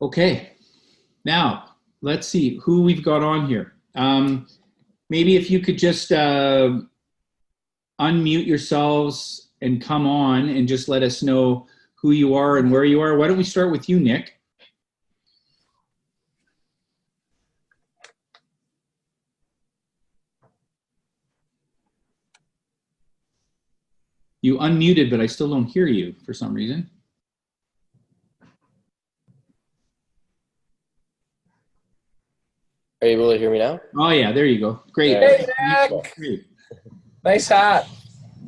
Okay, now let's see who we've got on here. Maybe if you could just unmute yourselves and come on and just let us know who you are and where you are. Why don't we start with you, Nick? You unmuted, but I still don't hear you for some reason. Are you able to hear me now? Oh yeah, there you go. Great. Hey, Nick. Great. Nice hat.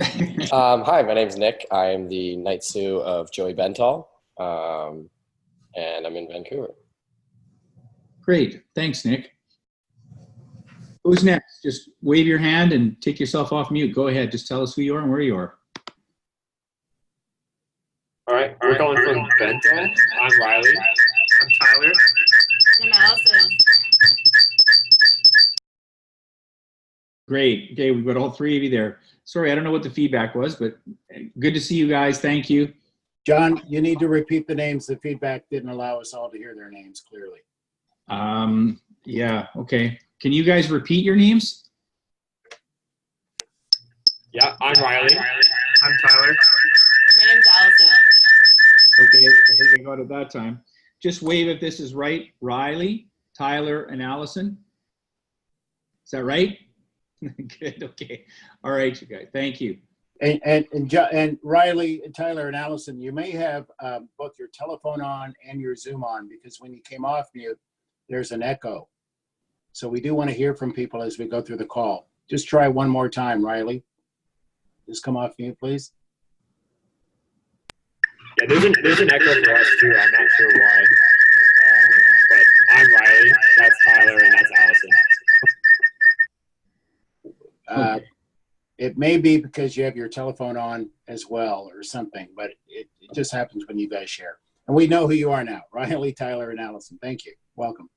Hi, my name's Nick. I'm the Night Sue of Joey Bentall, and I'm in Vancouver. Great. Thanks, Nick. Who's next? Just wave your hand and take yourself off mute. Go ahead. Just tell us who you are and where you are. All right, we're calling from Bentall. I'm Riley. I'm Tyler. I'm Allison. Great. Okay, we've got all three of you there. Sorry, I don't know what the feedback was, but good to see you guys. Thank you. John, you need to repeat the names. The feedback didn't allow us all to hear their names clearly. Yeah, okay. Can you guys repeat your names? Yeah, I'm Riley. I'm Tyler. My name's Allison. Okay, I think I got it that time. Just wave if this is right. Riley, Tyler, and Allison. Is that right? Good, okay. All right, you guys, thank you. And Riley, Tyler, and Allison, you may have both your telephone on and your Zoom on, because when you came off mute, there's an echo. So we do want to hear from people as we go through the call. Just try one more time, Riley. Just come off mute, please. Yeah, there's an echo for us too. I'm not sure why. But I'm Riley, that's Tyler, and that's Allison. It may be because you have your telephone on as well or something, but it just happens when you guys share. And we know who you are now, Riley, Tyler, and Allison. Thank you. Welcome.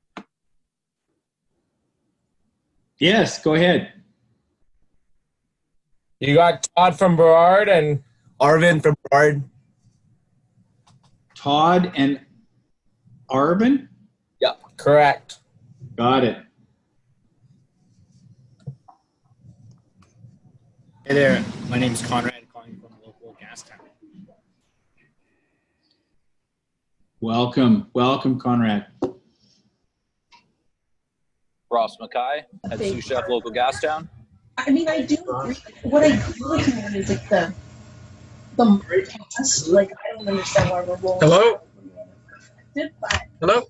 Yes, go ahead. You got Todd from Burrard and Arvin from Burrard. Todd and Arvin? Yeah, correct. Got it. Hey there, my name's Conrad, calling from a local gas town. Welcome, welcome, Conrad. Ross Mackay, head sous chef, local gas town. I mean, I do agree. What I do with is like the cast. Like, I don't understand why we're rolling. Hello? But Hello?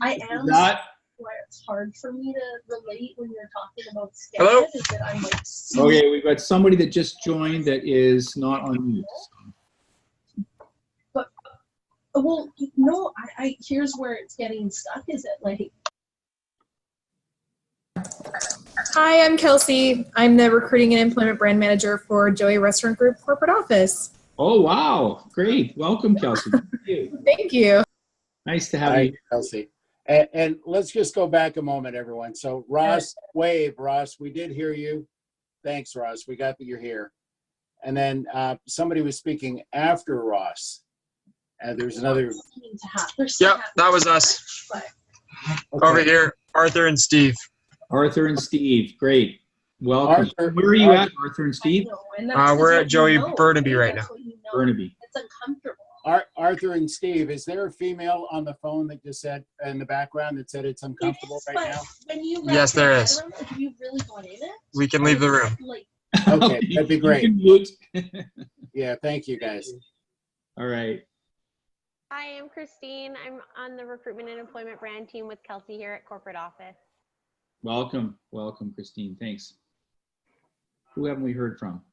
I am Not where it's hard for me to relate when you're talking about Hello? is that I'm like, okay. We've got somebody that just joined that is not on mute. but well, no, I here's where it's getting stuck. Is it like? Hi, I'm Kelsey. I'm the recruiting and employment brand manager for Joey Restaurant Group corporate office. Oh wow, great! Welcome, Kelsey. Thank you. Thank you. Nice to have Hi, you. Kelsey. And let's just go back a moment, everyone. So Ross, wave, Ross. We did hear you. Thanks, Ross. We got that you're here. And then somebody was speaking after Ross. There's another. Yep, that was us. Okay. Over here, Arthur and Steve. Arthur and Steve, great. Welcome. Arthur, where are you at, Arthur and Steve? We're at Joey Burnaby right now. Burnaby. It's uncomfortable. Arthur and Steve, is there a female on the phone that just said in the background that said it's uncomfortable right now? When you Yes, there is. If you really got in it, We can leave the room. like, Okay, that'd be great. You can mute. Yeah, thank you, guys. All right. Hi, I'm Christine. I'm on the recruitment and employment brand team with Kelsey here at corporate office. Welcome, welcome, Christine. Thanks. Who haven't we heard from?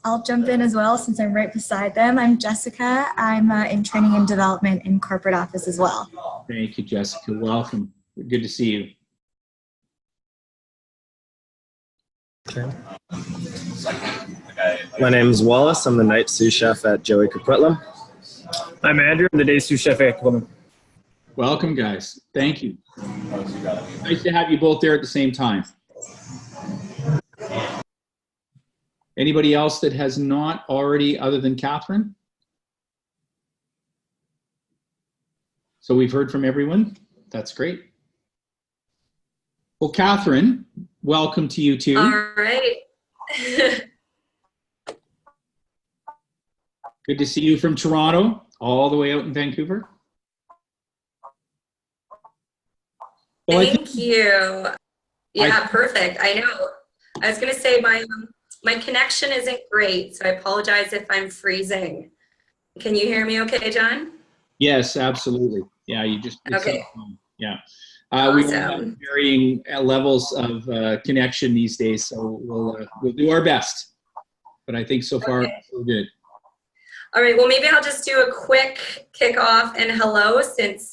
I'll jump in as well since I'm right beside them. I'm Jessica. I'm in training and development in corporate office as well. Thank you, Jessica. Welcome. Good to see you. Okay. My name is Wallace. I'm the night sous chef at Joey Coquitlam. I'm Andrew. I'm the day sous chef at Coquitlam. Welcome, guys. Thank you. Nice to have you both there at the same time. Anybody else that has not already, other than Catherine? So we've heard from everyone. That's great. Well, Catherine, welcome to you too. All right. Good to see you from Toronto, all the way out in Vancouver. So Thank you. Yeah, perfect. I know. I was going to say my connection isn't great, so I apologize if I'm freezing. Can you hear me okay, John? Yes, absolutely. Yeah, you just, Okay. Yeah. Awesome. We all have varying levels of connection these days, so we'll do our best. But I think so far, so good. All right, well, maybe I'll just do a quick kickoff and hello since,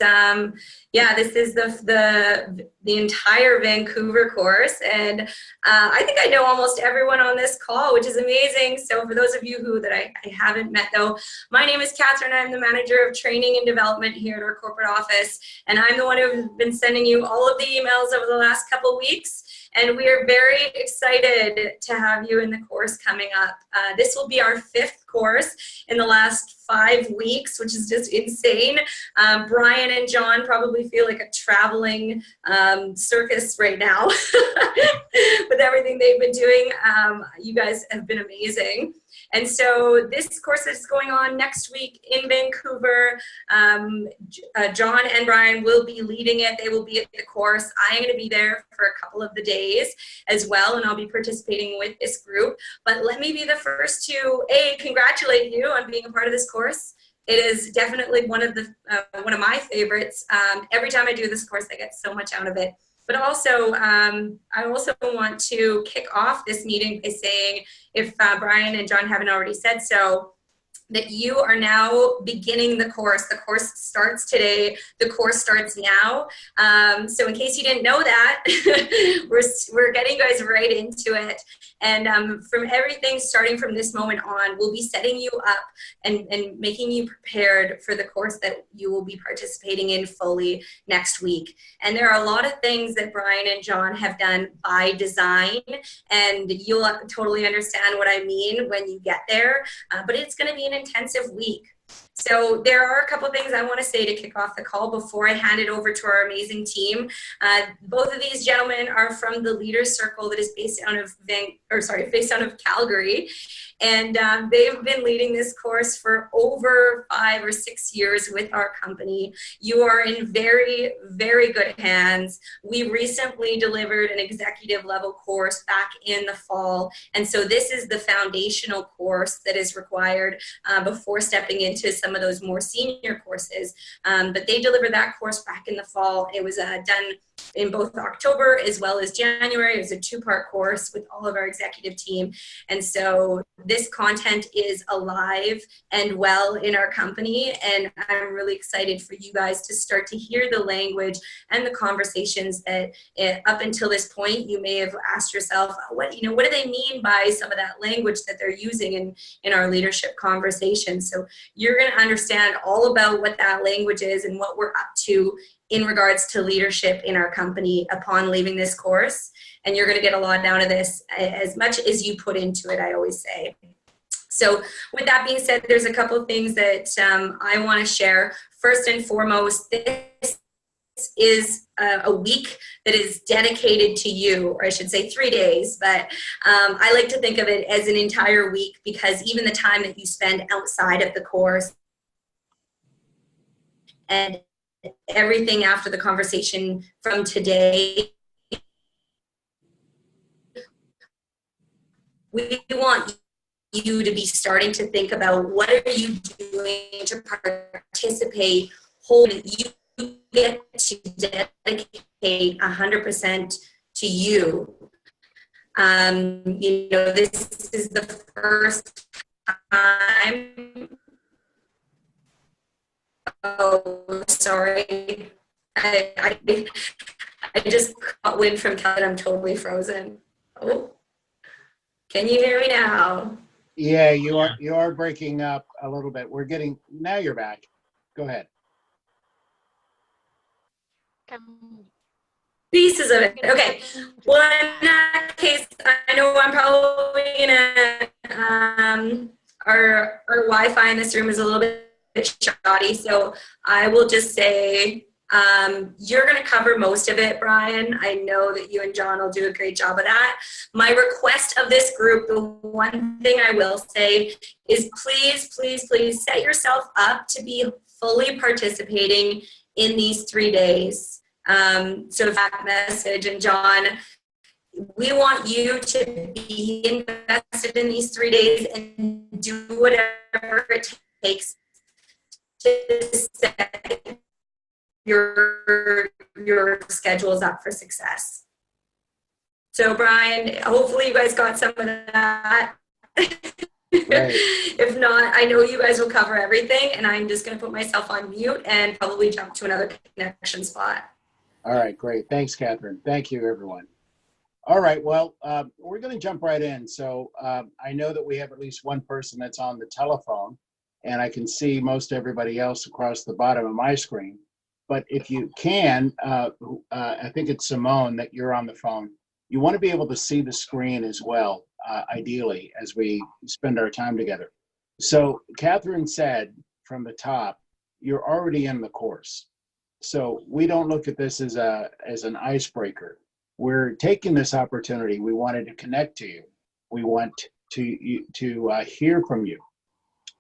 yeah, this is the entire Vancouver course. And I think I know almost everyone on this call, which is amazing. So for those of you that I haven't met though, my name is Catherine. I'm the manager of training and development here at our corporate office. And I'm the one who's been sending you all of the emails over the last couple weeks. And we are very excited to have you in the course coming up. This will be our 5th course in the last 5 weeks, which is just insane. Brian and John probably feel like a traveling circus right now with everything they've been doing. You guys have been amazing. And so this course is going on next week in Vancouver. John and Brian will be leading it. They will be at the course. I am going to be there for a couple of the days as well, and I'll be participating with this group. But let me be the first to, congratulate you on being a part of this course. It is definitely one of my favorites. Every time I do this course, I get so much out of it. But also, I also want to kick off this meeting by saying, if Brian and John haven't already said so, that you are now beginning the course. The course starts today. The course starts now. So in case you didn't know that, we're getting you guys right into it. And from everything starting from this moment on, we'll be setting you up and making you prepared for the course that you will be participating in fully next week. And there are a lot of things that Brian and John have done by design, and you'll totally understand what I mean when you get there. But it's going to be an intensive week. So there are a couple of things I want to say to kick off the call before I hand it over to our amazing team. Both of these gentlemen are from the Leaders Circle that is based out of Calgary. And they've been leading this course for over 5 or 6 years with our company. You are in very, very good hands. We recently delivered an executive level course back in the fall. And so this is the foundational course that is required before stepping into some of those more senior courses. But they delivered that course back in the fall. It was done in both October as well as January. It was a 2-part course with all of our executive team. And so this content is alive and well in our company. And I'm really excited for you guys to start to hear the language and the conversations that up until this point, you may have asked yourself, what do they mean by some of that language that they're using in our leadership conversations? So you're going to understand all about what that language is and what we're up to in regards to leadership in our company upon leaving this course. And you're going to get a lot out of this, as much as you put into it, I always say. So with that being said, there's a couple of things that I want to share. First and foremost, this is a week that is dedicated to you, or I should say 3 days, but I like to think of it as an entire week, because even the time that you spend outside of the course and everything after the conversation from today, we want you to be starting to think about what are you doing to participate wholly. You get to dedicate 100% to you. This is the first time. Oh, sorry. I just caught wind from Cal. I'm totally frozen. Oh, can you hear me now? Yeah, you are breaking up a little bit. Now you're back. Go ahead. Pieces of it. Okay. Well, in that case, I know I'm probably gonna our Wi-Fi in this room is a little bit shoddy. So I will just say, you're going to cover most of it, Brian. I know that you and John will do a great job of that. My request of this group, the one thing I will say is please, please, please set yourself up to be fully participating in these 3 days. So that message, and John, we want you to be invested in these 3 days and do whatever it takes to set your schedules up for success. So Brian, hopefully you guys got some of that. Right. If not, I know you guys will cover everything, and I'm just going to put myself on mute and probably jump to another connection spot. All right, great. Thanks, Catherine. Thank you, everyone. All right, well, we're going to jump right in. So I know that we have at least one person that's on the telephone, and I can see most everybody else across the bottom of my screen. But if you can, I think it's Simone that you're on the phone. You want to be able to see the screen as well, ideally, as we spend our time together. So Catherine said from the top, you're already in the course. So we don't look at this as an icebreaker. We're taking this opportunity. We wanted to connect to you. We want to hear from you.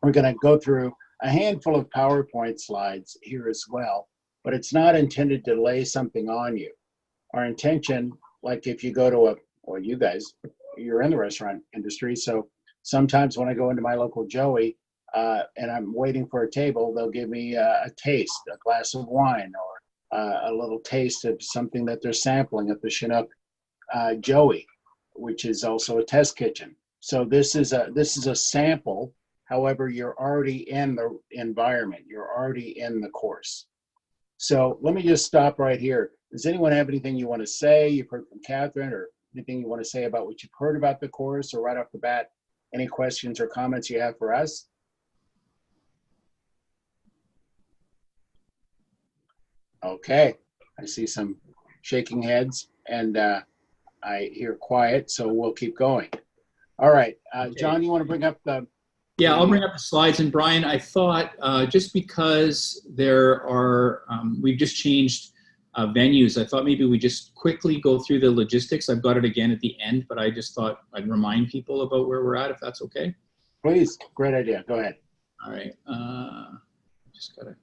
We're going to go through a handful of PowerPoint slides here as well, but it's not intended to lay something on you. Our intention, like if you go to well, you guys, you're in the restaurant industry, so sometimes when I go into my local Joey and I'm waiting for a table, they'll give me a taste, a glass of wine, or a little taste of something that they're sampling at the Chinook Joey, which is also a test kitchen. So this is a sample. However, you're already in the environment. You're already in the course. So let me just stop right here. Does anyone have anything you want to say? You've heard from Catherine, or anything you want to say about what you've heard about the course, or right off the bat, any questions or comments you have for us? Okay, I see some shaking heads, and I hear quiet, so we'll keep going. All right, Okay. John, you want to bring up the... Yeah, I'll bring up the slides. And Brian, I thought just because there are, we've just changed venues, I thought maybe we just quickly go through the logistics. I've got it again at the end, but I just thought I'd remind people about where we're at, if that's okay. Please, great idea. Go ahead. All right, just gotta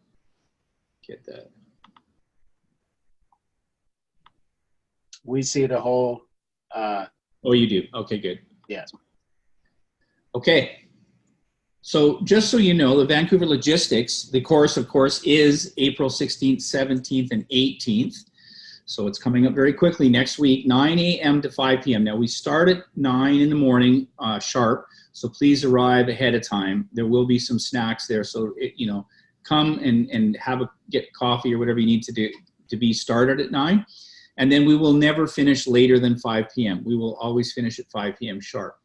get that. We see the whole... Oh, you do? Okay, good. Yes. Okay. So just so you know, the Vancouver Logistics, the course, of course, is April 16th, 17th, and 18th. So it's coming up very quickly next week, 9 a.m. to 5 p.m. Now, we start at 9 in the morning sharp, so please arrive ahead of time. There will be some snacks there, so, come and get coffee or whatever you need to do to be started at 9. And then we will never finish later than 5 p.m. We will always finish at 5 p.m. sharp.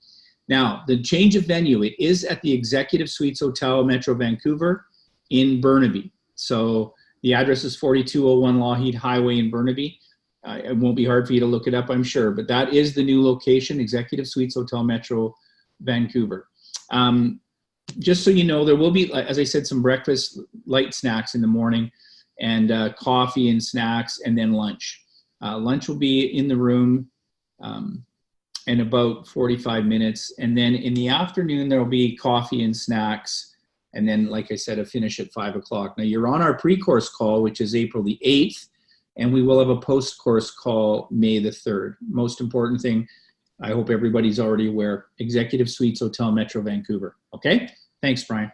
Now, the change of venue, it is at the Executive Suites Hotel, Metro Vancouver in Burnaby. So the address is 4201 Lougheed Highway in Burnaby. It won't be hard for you to look it up, I'm sure, but that is the new location, Executive Suites Hotel, Metro Vancouver. Just so you know, there will be, as I said, some breakfast, light snacks in the morning, and coffee and snacks, and then lunch. Lunch will be in the room in about 45 minutes. And then in the afternoon, there'll be coffee and snacks. And then, like I said, a finish at 5 o'clock. Now, you're on our pre-course call, which is April the 8th, and we will have a post-course call May the 3rd. Most important thing, I hope everybody's already aware, Executive Suites Hotel, Metro Vancouver. Okay? Thanks, Brian.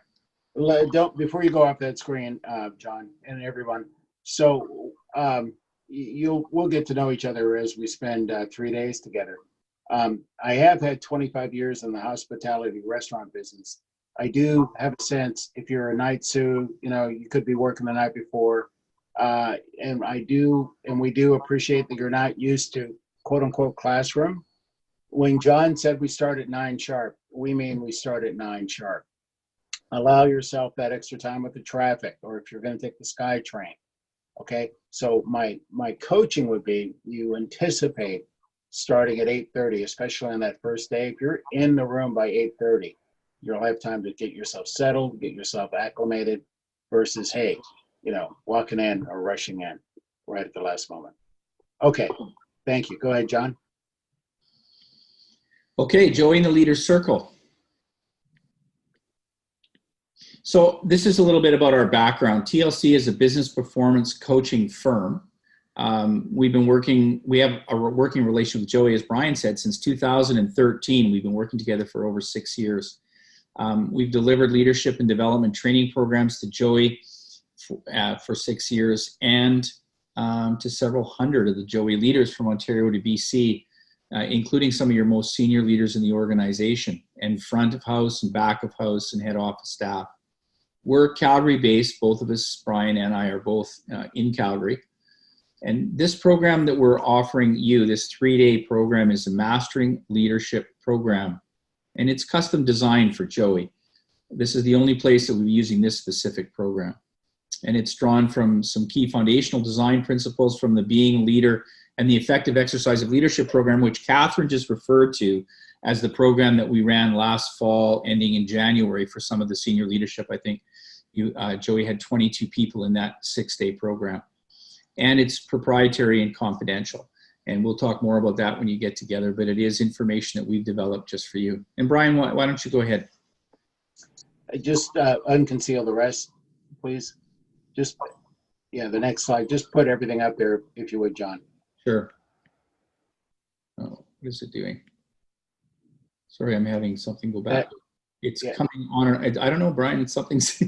Before you go off that screen, John, and everyone, so we'll get to know each other as we spend 3 days together. I have had 25 years in the hospitality restaurant business. I do have a sense, if you're a night Sue, you could be working the night before. And we do appreciate that you're not used to quote unquote classroom. When John said we start at 9 sharp, we mean we start at 9 sharp. Allow yourself that extra time with the traffic, or if you're going to take the SkyTrain. Okay, so my coaching would be, you anticipate starting at 8:30, especially on that first day. If you're in the room by 8:30, you'll have time to get yourself settled, get yourself acclimated, versus, hey, walking in or rushing in right at the last moment. Okay, thank you. Go ahead, John. Okay, join the leader circle. So this is a little bit about our background. TLC is a business performance coaching firm. We have a working relationship with Joey, as Brian said, since 2013. We've been working together for over 6 years. We've delivered leadership and development training programs to Joey for 6 years, and to several hundred of the Joey leaders from Ontario to BC, including some of your most senior leaders in the organization, and front of house and back of house and head office staff. We're Calgary-based. Both of us, Brian and I, are both in Calgary. And this program that we're offering you, this 3-day program, is a Mastering Leadership program. And it's custom designed for Joey. This is the only place that we're using this specific program. And it's drawn from some key foundational design principles from the Being Leader and the Effective Exercise of Leadership program, which Catherine just referred to as the program that we ran last fall, ending in January for some of the senior leadership. I think Joey had 22 people in that 6-day program. And it's proprietary and confidential. And we'll talk more about that when you get together, but it is information that we've developed just for you. And Brian, why don't you go ahead? Just unconceal the rest, please. The next slide. Just put everything up there, if you would, John. Sure. Oh, what is it doing? Sorry, I'm having something go back. It's coming on. I don't know, Brian. It's something's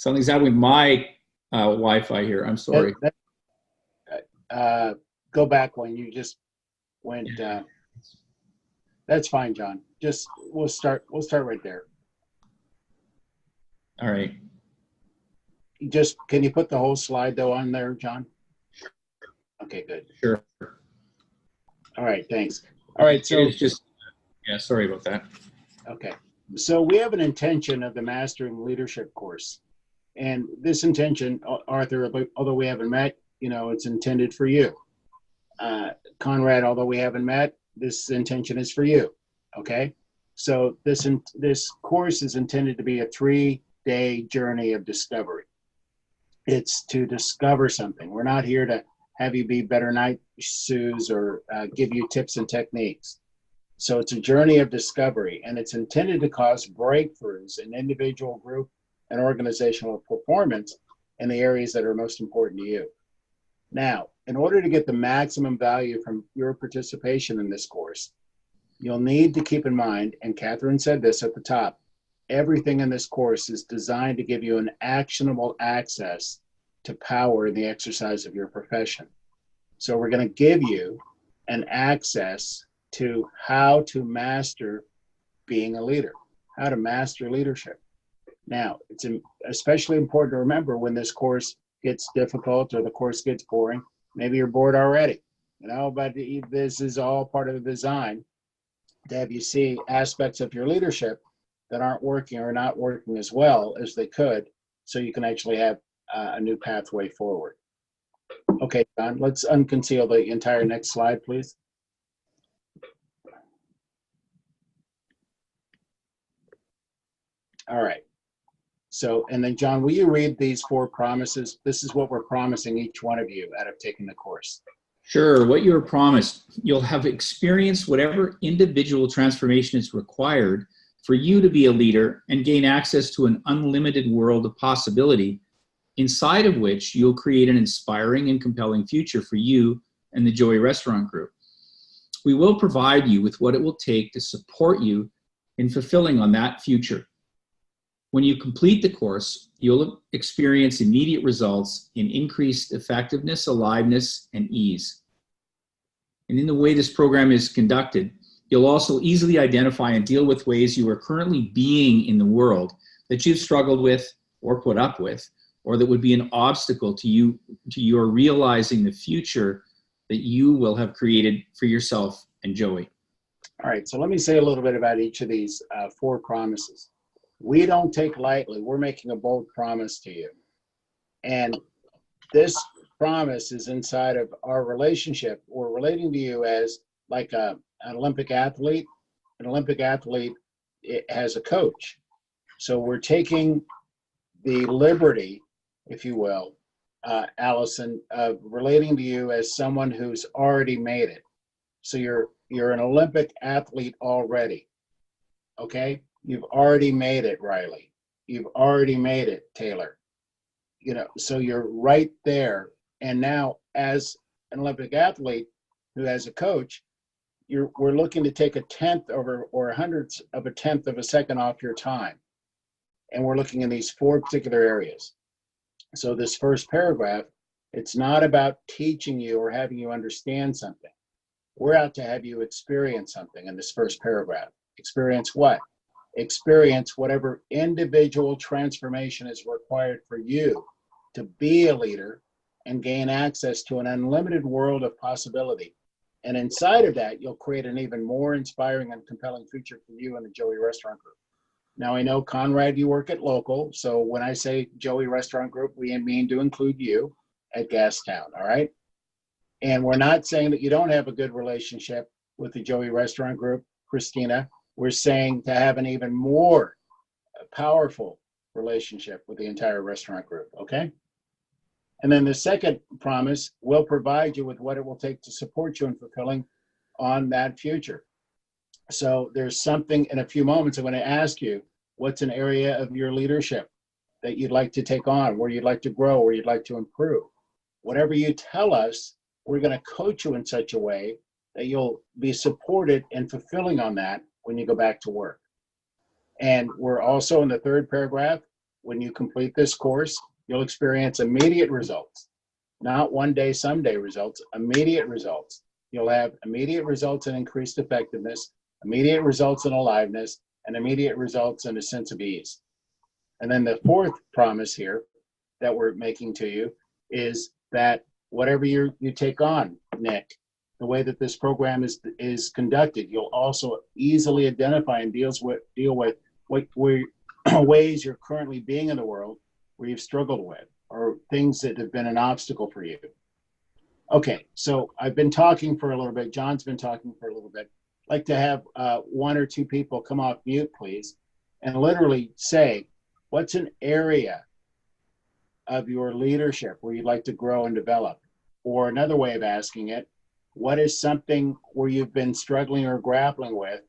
happening with my Wi-Fi here. I'm sorry. Go back when you just went. That's fine, John. We'll start right there. All right. Can you put the whole slide though on there, John? Okay, good. Sure. All right, thanks. All right, so it's sorry about that. Okay, so we have an intention of the Mastering Leadership course, and this intention, Arthur, although we haven't met, it's intended for you. Conrad, although we haven't met, this intention is for you. Okay, so this course is intended to be a 3-day journey of discovery. It's to discover something. We're not here to have you be better night Sues or give you tips and techniques. So it's a journey of discovery, and it's intended to cause breakthroughs in individual, group, and organizational performance in the areas that are most important to you. Now, in order to get the maximum value from your participation in this course, you'll need to keep in mind, and Catherine said this at the top, everything in this course is designed to give you an actionable access to power in the exercise of your profession. So we're going to give you an access to how to master being a leader, how to master leadership. Now, it's especially important to remember when this course gets difficult or the course gets boring. Maybe you're bored already, but this is all part of the design to have you see aspects of your leadership that aren't working or not working as well as they could, so you can actually have a new pathway forward. Okay, John, let's unconceal the entire next slide, please. All right. So, and then John, will you read these 4 promises? This is what we're promising each one of you out of taking the course. Sure. What you're promised, you'll have experienced whatever individual transformation is required for you to be a leader and gain access to an unlimited world of possibility, inside of which you'll create an inspiring and compelling future for you and the Joey Restaurant Group. We will provide you with what it will take to support you in fulfilling on that future. When you complete the course, you'll experience immediate results in increased effectiveness, aliveness, and ease. And in the way this program is conducted, you'll also easily identify and deal with ways you are currently being in the world that you've struggled with or put up with, or that would be an obstacle to your realizing the future that you will have created for yourself and Joey. All right, so let me say a little bit about each of these 4 promises. We don't take lightly. We're making a bold promise to you. And this promise is inside of our relationship. We're relating to you as like an Olympic athlete. An Olympic athlete has a coach. So we're taking the liberty if you will, Allison, relating to you as someone who's already made it. So you're an Olympic athlete already. Okay? You've already made it, Riley. You've already made it, Taylor. You know, so you're right there. And now as an Olympic athlete who has a coach, we're looking to take a tenth or a hundredth of a tenth of a second off your time. And we're looking in these 4 particular areas. So this first paragraph, it's not about teaching you or having you understand something. We're out to have you experience something in this first paragraph. Experience what? Experience whatever individual transformation is required for you to be a leader and gain access to an unlimited world of possibility. And inside of that, you'll create an even more inspiring and compelling future for you and the Joey Restaurant Group. Now, I know, Conrad, you work at local. So when I say Joey Restaurant Group, we mean to include you at Gastown, all right? And we're not saying that you don't have a good relationship with the Joey Restaurant Group, Christina. We're saying to have an even more powerful relationship with the entire restaurant group, okay? And then the second promise, we'll provide you with what it will take to support you in fulfilling on that future. So there's something in a few moments I'm going to ask you, what's an area of your leadership that you'd like to take on, where you'd like to grow, where you'd like to improve? Whatever you tell us, we're going to coach you in such a way that you'll be supported in fulfilling on that when you go back to work. And we're also in the third paragraph, when you complete this course, you'll experience immediate results, not one day, someday results, immediate results. You'll have immediate results in increased effectiveness, immediate results in aliveness, and immediate results in a sense of ease. And then the fourth promise here that we're making to you is that whatever you take on, Nick, the way that this program is conducted, you'll also easily identify and deal with what ways you're currently being in the world where you've struggled with, or things that have been an obstacle for you. Okay, so I've been talking for a little bit. John's been talking for a little bit. I'd like to have 1 or 2 people come off mute, please, and literally say, what's an area of your leadership where you'd like to grow and develop? Or another way of asking it, what is something where you've been struggling or grappling with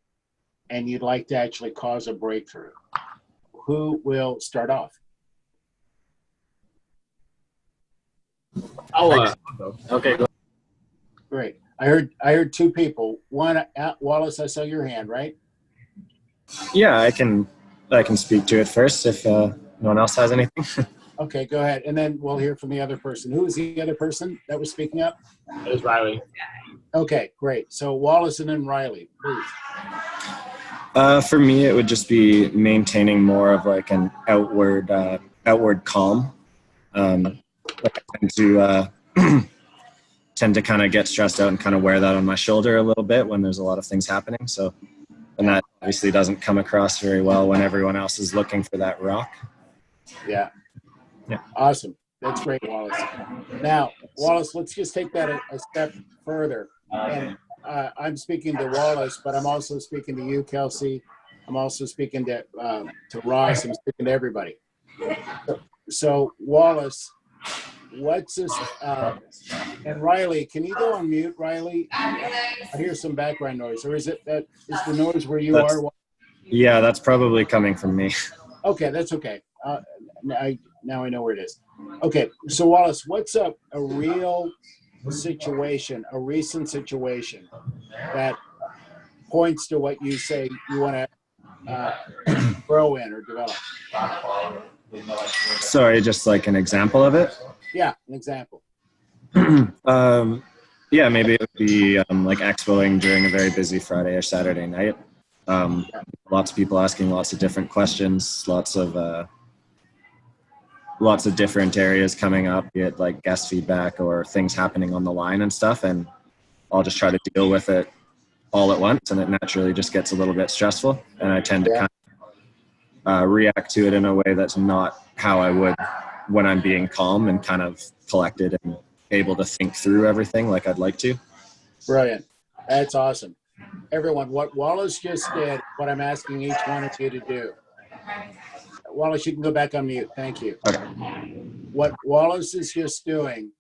and you'd like to actually cause a breakthrough? Who will start off? Okay, go. Great. I heard 2 people. One, Wallace, I saw your hand, right? Yeah, I can speak to it first if no one else has anything. Okay, go ahead. And then we'll hear from the other person. Who is the other person that was speaking up? It was Riley. Okay, great. So Wallace and then Riley, please. For me, it would just be maintaining more of like an outward calm. I tend to kind of get stressed out and kind of wear that on my shoulder a little bit when there's a lot of things happening. So, and that obviously doesn't come across very well when everyone else is looking for that rock. Yeah. Yeah. Awesome. That's great, Wallace. Now, Wallace, let's just take that a step further. And I'm speaking to Wallace, but I'm also speaking to you, Kelsey. I'm also speaking to Ross. I'm speaking to everybody. So Wallace, what's this? And Riley, can you go on mute, Riley? I hear some background noise. Or is the noise where you are? Yeah, that's probably coming from me. Okay, that's okay. Now I know where it is. Okay, so Wallace, what's a real situation, a recent situation that points to what you say you want to grow in or develop? Sorry, just like an example of it? Yeah, an example. Yeah, maybe it would be like expoing during a very busy Friday or Saturday night. Lots of people asking lots of different questions, lots of different areas coming up, be it like guest feedback or things happening on the line and stuff. And I'll just try to deal with it all at once. And it naturally just gets a little bit stressful. And I tend to kind of react to it in a way that's not how I would when I'm being calm and kind of collected and able to think through everything like I'd like to. Brilliant. That's awesome. Everyone, what Wallace just did, what I'm asking each one of you to do. Wallace, you can go back on mute. Thank you. Okay. what Wallace is just doing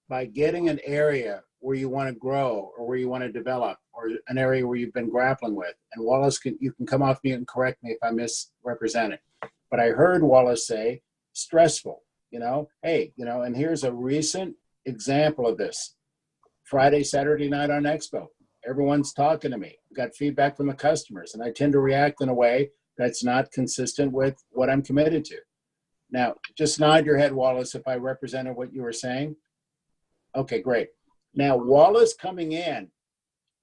by getting an area where you want to grow or where you want to develop or an area where you've been grappling with. And Wallace, you can come off mute and correct me if I misrepresent it. But I heard Wallace say stressful, hey, and here's a recent example of this. Friday, Saturday night on Expo. Everyone's talking to me. I've got feedback from the customers, and I tend to react in a way that's not consistent with what I'm committed to. Now, just nod your head, Wallace, if I represented what you were saying. Okay, great. Now, Wallace coming in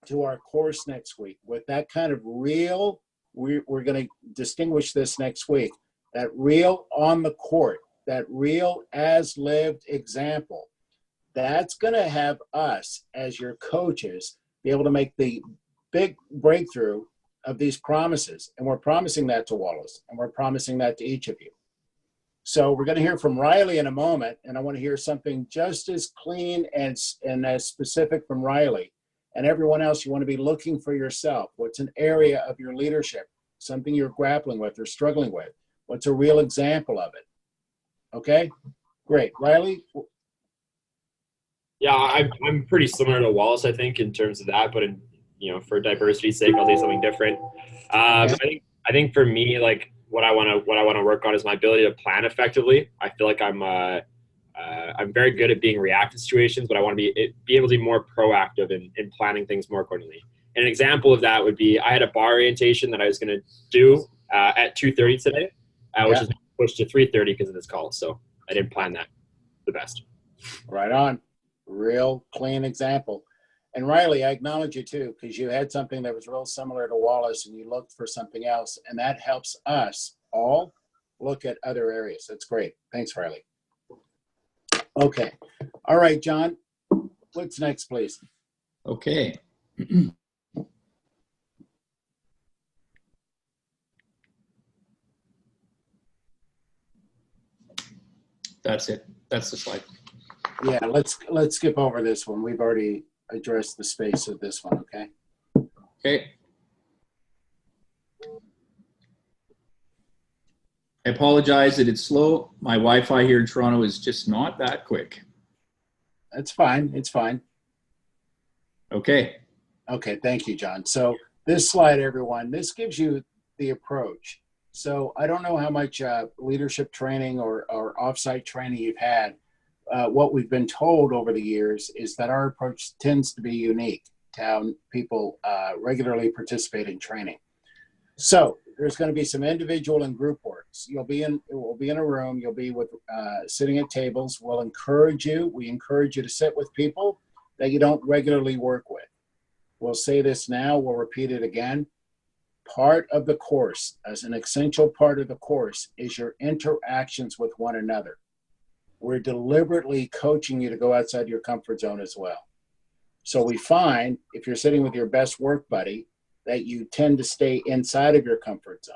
to our course next week with that kind of real, we're going to distinguish this next week, that real on the court, that real as lived example. That's going to have us as your coaches be able to make the big breakthrough of these promises. And we're promising that to Wallace, and we're promising that to each of you. So we're going to hear from Riley in a moment, and I want to hear something just as clean and as specific from Riley. And everyone else, you want to be looking for yourself. What's an area of your leadership, something you're grappling with or struggling with? What's a real example of it? Okay, great. Riley? Yeah, I'm pretty similar to Wallace, I think, in terms of that. But for diversity's sake, I'll say something different. I think for me, like what I want to work on is my ability to plan effectively. I feel like I'm very good at being reactive to situations, but I want to be able to be more proactive in planning things more accordingly. And an example of that would be I had a bar orientation that I was going to do at 2:30 today, which is pushed to 3:30 because of this call. So I didn't plan that the best. Right on. Real clean example. And Riley, I acknowledge you too, because you had something that was real similar to Wallace and you looked for something else, and that helps us all look at other areas. That's great. Thanks, Riley. Okay. All right, John, what's next, please? Okay. That's it. That's the slide. Yeah, let's skip over this one. We've already addressed the space of this one, okay? Okay. I apologize that it's slow. My Wi-Fi here in Toronto is just not that quick. That's fine. It's fine. Okay. Okay, thank you, John. So this slide, everyone, this gives you the approach. So I don't know how much leadership training or offsite training you've had. What we've been told over the years is that our approach tends to be unique to how people regularly participate in training. So there's going to be some individual and group works. We'll be in a room. You'll be with sitting at tables. We encourage you to sit with people that you don't regularly work with. We'll say this now. We'll repeat it again. Part of the course, as an essential part of the course, is your interactions with one another. We're deliberately coaching you to go outside your comfort zone as well. So we find if you're sitting with your best work buddy that you tend to stay inside of your comfort zone.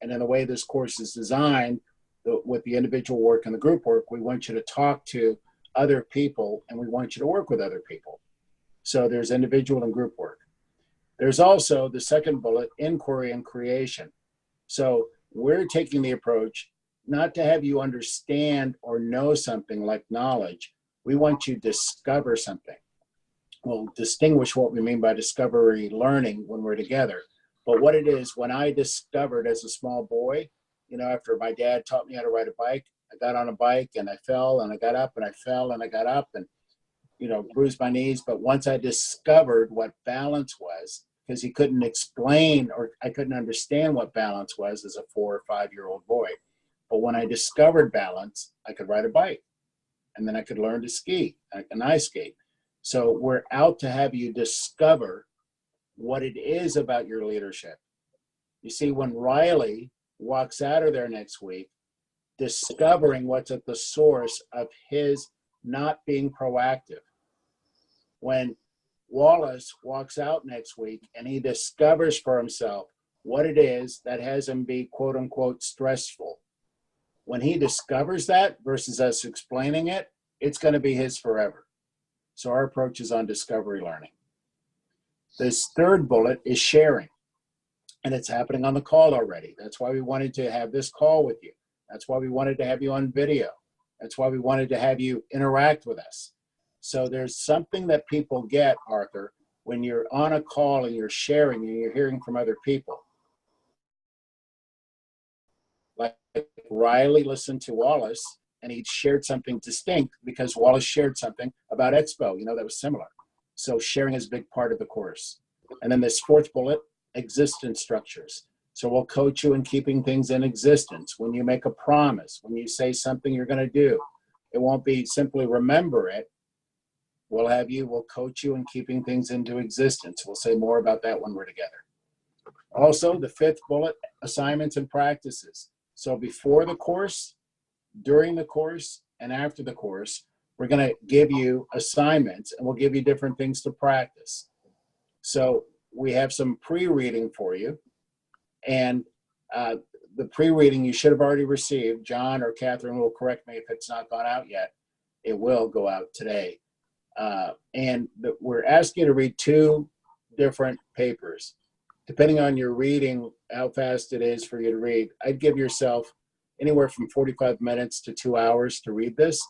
And in the way this course is designed, with the individual work and the group work, we want you to talk to other people and we want you to work with other people. So there's individual and group work. There's also the second bullet, inquiry and creation. So we're taking the approach not to have you understand or know something like knowledge. We want you to discover something. We'll distinguish what we mean by discovery learning when we're together. But what it is, when I discovered as a small boy, after my dad taught me how to ride a bike, I got on a bike and I fell and I got up and I fell and I got up and, bruised my knees. But once I discovered what balance was, because he couldn't explain or I couldn't understand what balance was as a 4 or 5 year old boy. But when I discovered balance, I could ride a bike and then I could learn to ski and ice skate. So we're out to have you discover what it is about your leadership. You see, when Riley walks out of there next week, discovering what's at the source of his not being proactive. When Wallace walks out next week and he discovers for himself what it is that has him be quote unquote stressful. When he discovers that versus us explaining it, it's going to be his forever. So our approach is on discovery learning. This third bullet is sharing. And it's happening on the call already. That's why we wanted to have this call with you. That's why we wanted to have you on video. That's why we wanted to have you interact with us. So there's something that people get, Arthur, when you're on a call and you're sharing and you're hearing from other people. Like Riley listened to Wallace and he shared something distinct because Wallace shared something about Expo, that was similar. So sharing is a big part of the course. And then this fourth bullet, existence structures. So we'll coach you in keeping things in existence. When you make a promise, when you say something you're going to do, it won't be simply remember it. We'll coach you in keeping things into existence. We'll say more about that when we're together. Also, the fifth bullet, assignments and practices. So before the course, during the course, and after the course, we're going to give you assignments and we'll give you different things to practice. So we have some pre-reading for you. And the pre-reading you should have already received. John or Catherine will correct me if it's not gone out yet. It will go out today. We're asking you to read 2 different papers. Depending on your reading, how fast it is for you to read, I'd give yourself anywhere from 45 minutes to 2 hours to read this.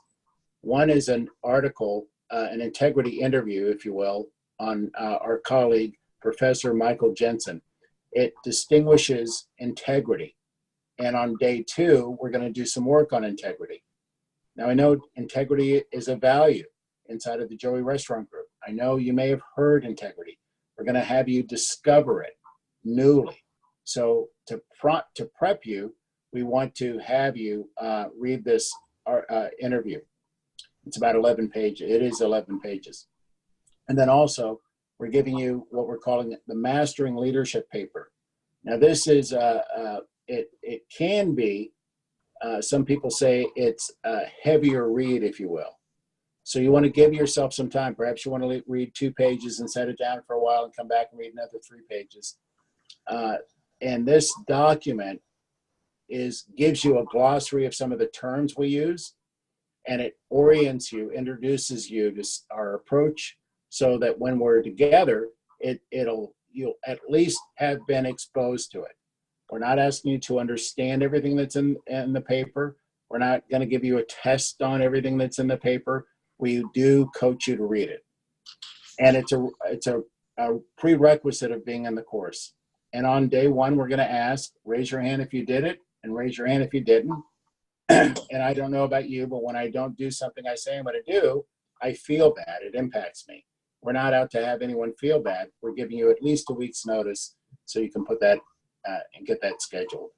One is an article, an integrity interview, if you will, on our colleague, Professor Michael Jensen. It distinguishes integrity. And on day 2, we're going to do some work on integrity. Now, I know integrity is a value inside of the Joey Restaurant Group. I know you may have heard integrity. We're going to have you discover it newly. So to prep you, we want to have you read this interview. It's about 11 pages. It is 11 pages. And then also, we're giving you what we're calling the Mastering Leadership paper. Now, this is, it can be, some people say it's a heavier read, if you will. So you want to give yourself some time. Perhaps you want to read 2 pages and set it down for a while and come back and read another 3 pages. And this document gives you a glossary of some of the terms we use, and it orients you, introduces you to our approach, so that when we're together, you'll at least have been exposed to it. We're not asking you to understand everything that's in the paper. We're not going to give you a test on everything that's in the paper. We do coach you to read it. And it's a prerequisite of being in the course. And on day 1, we're going to ask, raise your hand if you did it, and raise your hand if you didn't. And I don't know about you, but when I don't do something I say I'm going to do, I feel bad. It impacts me. We're not out to have anyone feel bad. We're giving you at least a week's notice so you can put that and get that scheduled.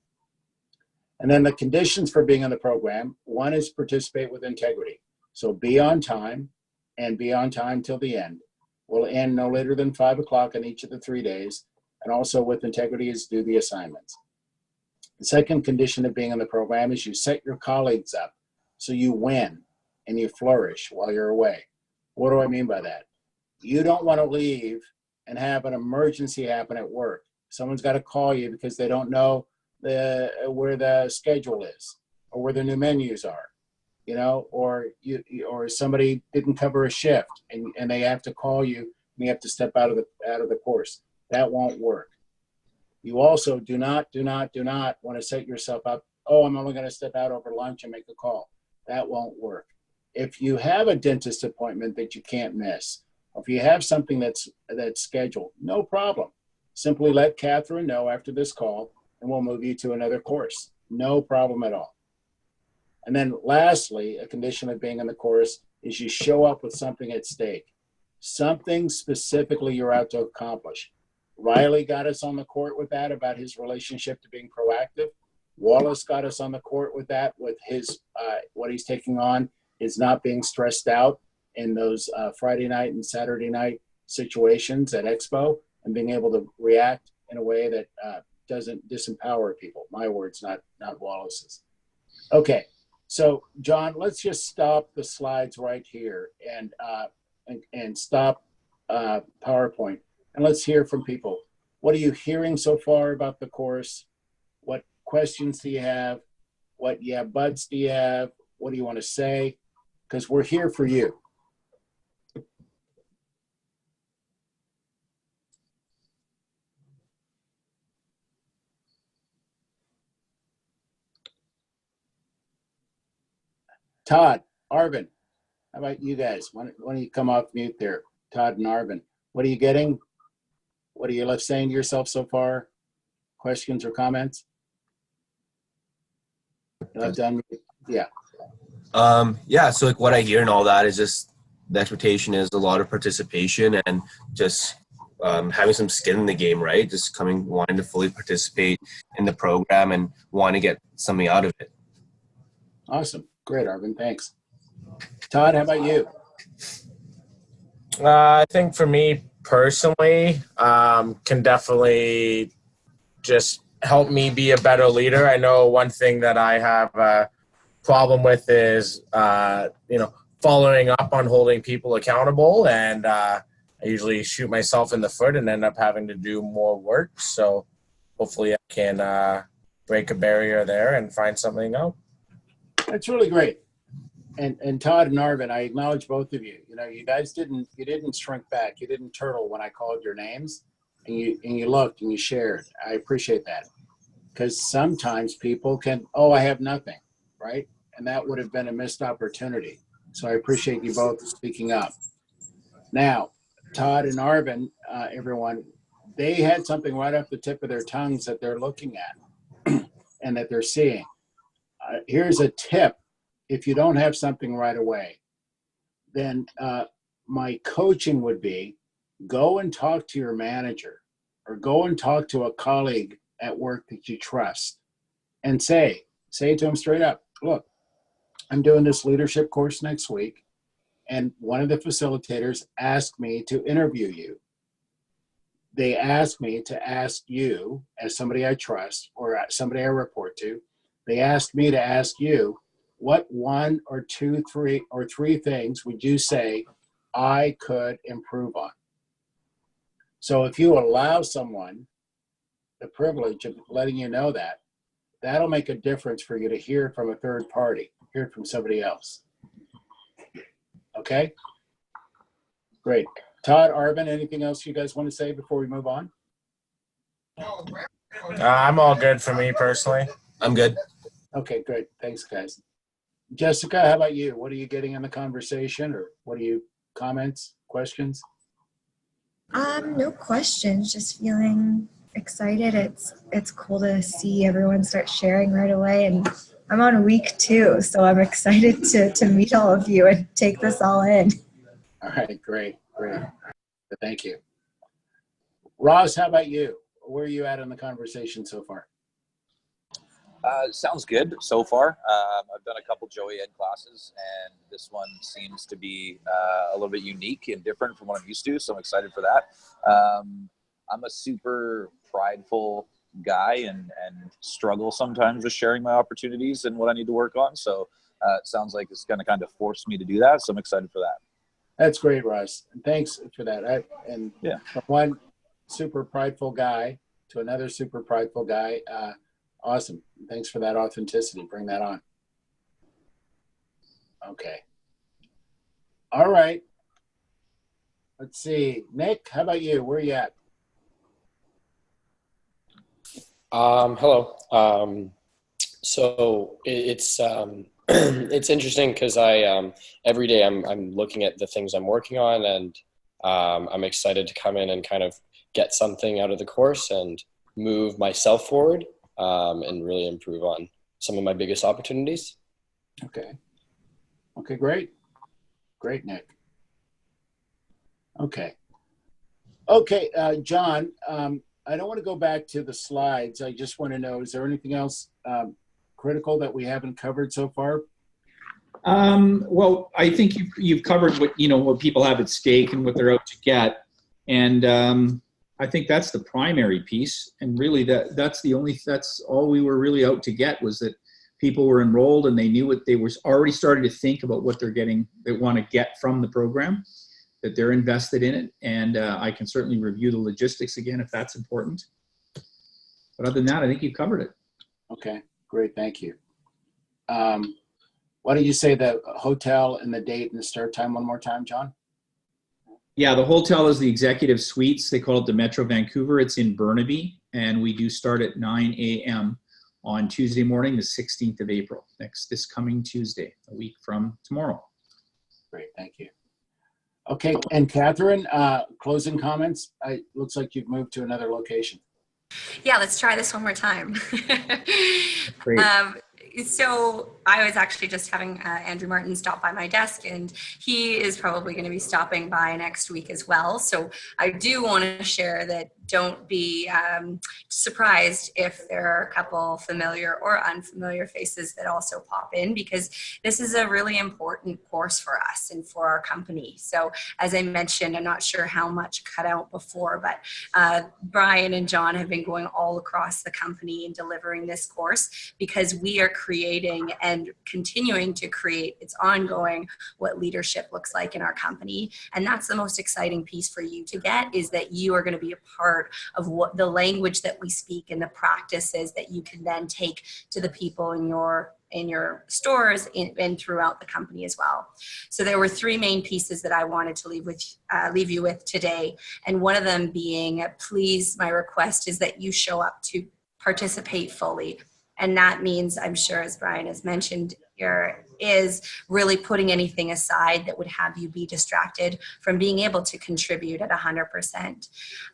And then the conditions for being on the program, 1 is participate with integrity. So be on time and be on time till the end. We'll end no later than 5 o'clock on each of the 3 days. And also with integrity is do the assignments. The second condition of being in the program is you set your colleagues up so you win and you flourish while you're away. What do I mean by that? You don't want to leave and have an emergency happen at work. Someone's got to call you because they don't know where the schedule is or where the new menus are, or somebody didn't cover a shift and they have to call you and you have to step out of the course. That won't work. You also do not want to set yourself up, I'm only going to step out over lunch and make a call. That won't work. If you have a dentist appointment that you can't miss, or if you have something that's scheduled, no problem. Simply let Catherine know after this call and we'll move you to another course. No problem at all. And then lastly, a condition of being in the course is you show up with something at stake, something specifically you're out to accomplish. Riley got us on the court with that about his relationship to being proactive. Wallace got us on the court with that, with his what he's taking on is not being stressed out in those Friday night and Saturday night situations at Expo and being able to react in a way that doesn't disempower people. My words, not Wallace's. Okay, so John, let's just stop the slides right here and stop PowerPoint. And let's hear from people. What are you hearing so far about the course? What questions do you have? What yeah buts do you have? What do you want to say? Because we're here for you. Todd, Arvin, how about you guys? Why don't you come off mute there? Todd and Arvin, what are you getting? What are you left saying to yourself so far? Questions or comments? Left done? Yeah. Yeah, so like what I hear and all that is just the expectation is a lot of participation and just having some skin in the game, right? Just wanting to fully participate in the program and wanting to get something out of it. Awesome. Great, Arvin. Thanks. Todd, how about you? I think for me personally, can definitely just help me be a better leader. I know one thing that I have a problem with is, following up on holding people accountable, and I usually shoot myself in the foot and end up having to do more work. So hopefully I can break a barrier there and find something out. That's really great. And Todd and Arvin, I acknowledge both of you. You guys didn't shrink back. You didn't turtle when I called your names, and you looked and you shared. I appreciate that, because sometimes people can, I have nothing, right? And that would have been a missed opportunity. So I appreciate you both speaking up. Now, Todd and Arvin, everyone, they had something right off the tip of their tongues that they're looking at and that they're seeing. Here's a tip. If you don't have something right away, then my coaching would be go and talk to your manager or go and talk to a colleague at work that you trust and say to them straight up, look, I'm doing this leadership course next week, and one of the facilitators asked me to interview you. They asked me to ask you, as somebody I trust or somebody I report to, they asked me to ask you, what one or two, three things would you say I could improve on? So if you allow someone the privilege of letting you know that, that'll make a difference for you to hear from a third party, hear from somebody else. Okay? Great. Todd, Arvin, anything else you guys want to say before we move on? I'm all good for me personally. I'm good. Okay, great. Thanks, guys. Jessica, how about you? What are you getting in the conversation, or what are you, comments, questions? No questions, just feeling excited. It's cool to see everyone start sharing right away, and I'm on week 2, so I'm excited to meet all of you and take this all in. All right, great. Thank you. Ross, how about you? Where are you at in the conversation so far? Sounds good so far. I've done a couple Joey Ed classes, and this one seems to be a little bit unique and different from what I'm used to, so I'm excited for that. I'm a super prideful guy and struggle sometimes with sharing my opportunities and what I need to work on, so it sounds like it's going to kind of force me to do that, so I'm excited for that. That's great, Russ. And thanks for that. From one super prideful guy to another super prideful guy, awesome. Thanks for that authenticity. Bring that on. Okay. All right. Let's see. Nick, how about you? Where are you at? Hello. So it's it's interesting because I every day I'm looking at the things I'm working on, and I'm excited to come in and kind of get something out of the course and move myself forward and really improve on some of my biggest opportunities. Okay, great. Great, Nick. Okay, John, I don't want to go back to the slides. I just want to know, is there anything else critical that we haven't covered so far? Well, I think you've covered what people have at stake and what they're out to get. And I think that's the primary piece. And really that's all we were really out to get, was that people were enrolled and they knew what they were already starting to think about what they want to get from the program, that they're invested in it. And I can certainly review the logistics again if that's important. But other than that, I think you've covered it. Okay, great. Thank you. Why don't you say the hotel and the date and the start time one more time, John? Yeah, the hotel is the Executive Suites. They call it the Metro Vancouver. It's in Burnaby, and we do start at 9 a.m. on Tuesday morning, the 16th of April, this coming Tuesday, a week from tomorrow. Great, thank you. Okay, and Catherine, closing comments. Looks like you've moved to another location. Yeah, let's try this one more time. Great. So I was actually just having Andrew Martin stop by my desk, and he is probably going to be stopping by next week as well. So I do want to share that don't be surprised if there are a couple familiar or unfamiliar faces that also pop in, because this is a really important course for us and for our company. So as I mentioned, I'm not sure how much cut out before, but Brian and John have been going all across the company and delivering this course because we are creating and continuing to create, it's ongoing, what leadership looks like in our company. And that's the most exciting piece for you to get, is that you are going to be a part of what the language that we speak and the practices that you can then take to the people in your stores and throughout the company as well. So there were three main pieces that I wanted to leave you with today. And one of them being, please, my request is that you show up to participate fully. And that means, I'm sure, as Brian has mentioned here, is really putting anything aside that would have you be distracted from being able to contribute at 100%.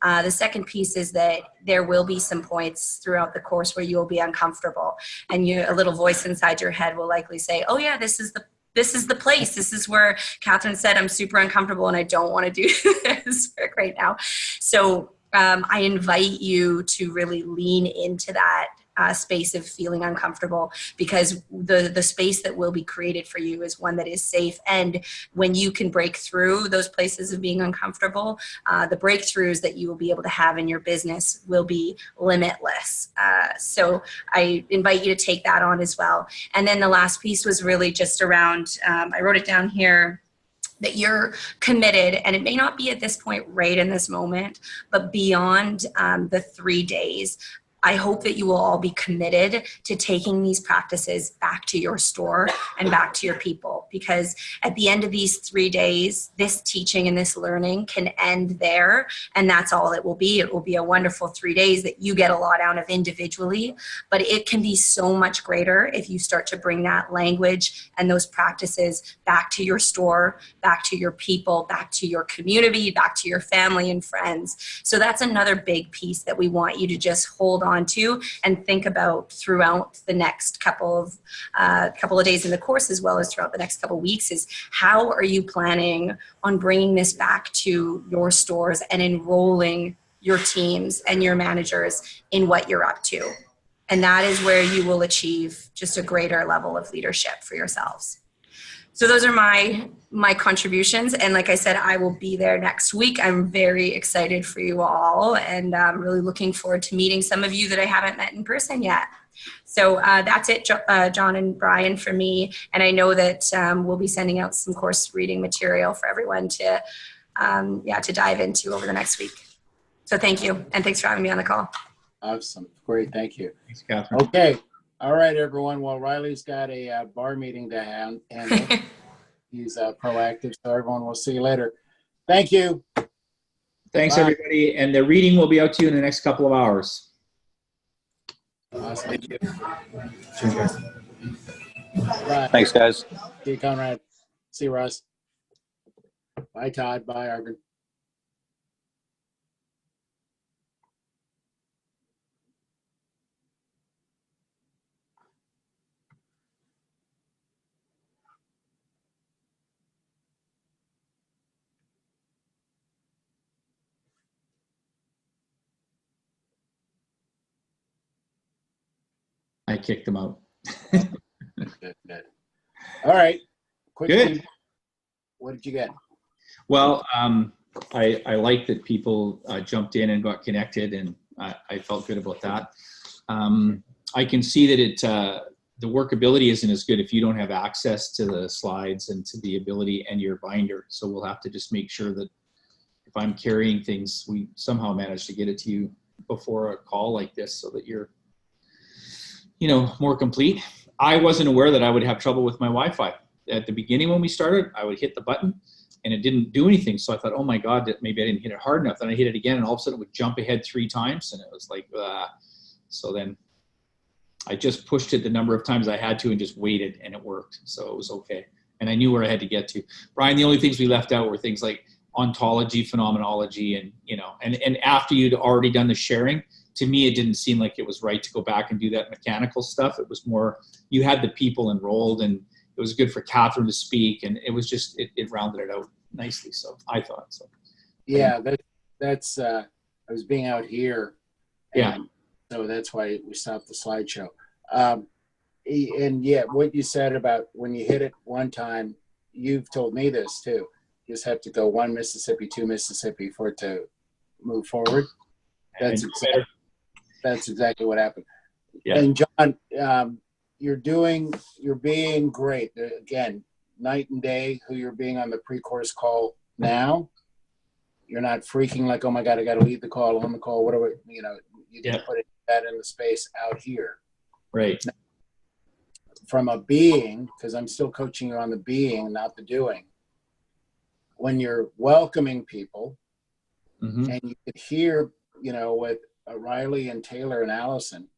The second piece is that there will be some points throughout the course where you will be uncomfortable, and a little voice inside your head will likely say, oh yeah, this is the place. This is where Catherine said, I'm super uncomfortable and I don't want to do this work right now. So I invite you to really lean into that space of feeling uncomfortable, because the space that will be created for you is one that is safe. And when you can break through those places of being uncomfortable, the breakthroughs that you will be able to have in your business will be limitless. So I invite you to take that on as well. And then the last piece was really just around, I wrote it down here, that you're committed, and it may not be at this point right in this moment, but beyond the 3 days, I hope that you will all be committed to taking these practices back to your store and back to your people, because at the end of these 3 days, this teaching and this learning can end there, and that's all it will be. It will be a wonderful 3 days that you get a lot out of individually, but it can be so much greater if you start to bring that language and those practices back to your store, back to your people, back to your community, back to your family and friends. So that's another big piece that we want you to just hold on to and think about throughout the next couple of days in the course, as well as throughout the next couple of weeks, is how are you planning on bringing this back to your stores and enrolling your teams and your managers in what you're up to. And that is where you will achieve just a greater level of leadership for yourselves. So those are my contributions. And like I said, I will be there next week. I'm very excited for you all, and I'm really looking forward to meeting some of you that I haven't met in person yet. So that's it, John and Brian, for me. And I know that we'll be sending out some course reading material for everyone to dive into over the next week. So thank you, and thanks for having me on the call. Awesome, great, thank you. Thanks, Catherine. Okay. All right, everyone. Well, Riley's got a bar meeting to handle. He's proactive, so everyone, we'll see you later. Thank you. Thanks, Bye. everybody. And the reading will be out to you in the next couple of hours. Awesome. Thank you. Cheers, guys. Bye. Thanks, guys. See you, Conrad. See you, Russ. Bye, Todd. Bye, Arvin. I kicked them out. Good, good. All right. Quickly, what did you get? Well, I like that people jumped in and got connected, and I felt good about that. I can see that the workability isn't as good if you don't have access to the slides and to the ability and your binder. So we'll have to just make sure that if I'm carrying things, we somehow manage to get it to you before a call like this so that you're, more complete. I wasn't aware that I would have trouble with my Wi-Fi. At the beginning when we started, I would hit the button and it didn't do anything. So I thought, oh my God, that maybe I didn't hit it hard enough. Then I hit it again and all of a sudden it would jump ahead 3 times and it was like, so then I just pushed it the number of times I had to and just waited, and it worked. So it was okay. And I knew where I had to get to. Brian, the only things we left out were things like ontology, phenomenology, and, you know, and after you'd already done the sharing, to me, it didn't seem like it was right to go back and do that mechanical stuff. It was more, you had the people enrolled, and it was good for Catherine to speak, and it was just, it rounded it out nicely. So I thought so. Yeah, that's I was being out here. Yeah. So that's why we stopped the slideshow. And yeah, what you said about when you hit it one time, you've told me this too. You just have to go 1 Mississippi, 2 Mississippi for it to move forward. That's exactly what happened. Yeah. And John, you're being great. Again, night and day who you're being on the pre-course call now. You're not freaking like, oh my God, I got to lead the call, on the call, whatever, you know, you didn't put that in the space out here. Right. From a being, because I'm still coaching you on the being, not the doing. When you're welcoming people, and you could hear, you know, with Riley and Taylor and Allison,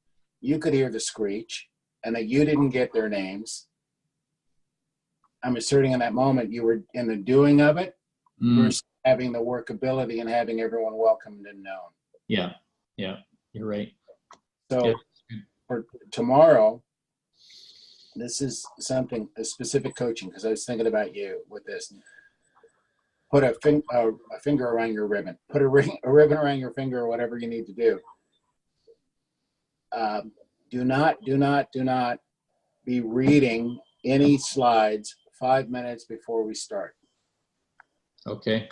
you could hear the screech, and that you didn't get their names. I'm asserting in that moment you were in the doing of it versus having the workability and having everyone welcomed and known. Yeah, yeah, you're right. So for tomorrow, this is something, a specific coaching, because I was thinking about you with this. Put a finger around your ribbon. Put a ribbon around your finger, or whatever you need to do. Do not be reading any slides 5 minutes before we start. Okay.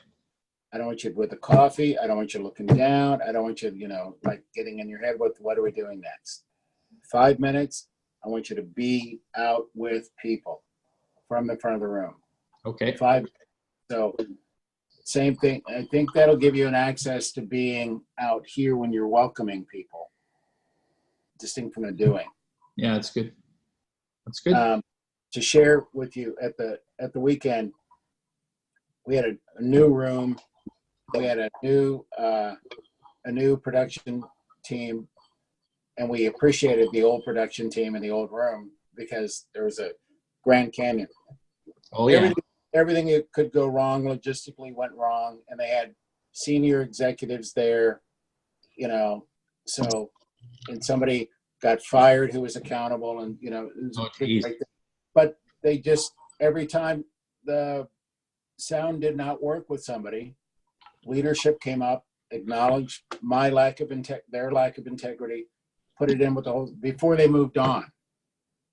I don't want you with a coffee. I don't want you looking down. I don't want you, you know, like getting in your head with what are we doing next? 5 minutes. I want you to be out with people from the front of the room. Okay. 5. So same thing. I think that'll give you an access to being out here when you're welcoming people, distinct from the doing. Yeah, that's good. That's good. To share with you at the weekend, we had a new room. We had a new production team, and we appreciated the old production team in the old room because there was a Grand Canyon. Oh yeah. Everything that could go wrong logistically went wrong, and they had senior executives there, you know. So, and somebody got fired who was accountable, and you know, it was a big break. But they just, every time the sound did not work with somebody, leadership came up, acknowledged my lack of their lack of integrity, put it in with the whole before they moved on.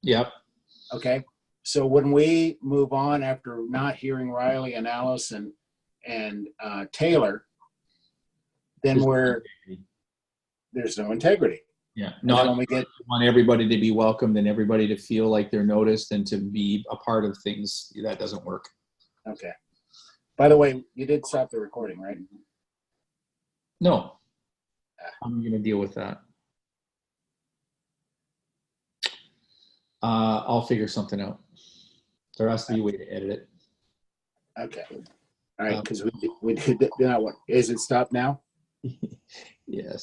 Yep. Okay. So when we move on after not hearing Riley and Allison and Taylor, then there's no integrity. Yeah. Not No, when we get want everybody to be welcomed and everybody to feel like they're noticed and to be a part of things. That doesn't work. Okay. By the way, you did stop the recording, right? No. I'm going to deal with that. I'll figure something out. There has to be a way to edit it. Okay. All right, because we did not want. Is it stopped now? Yes.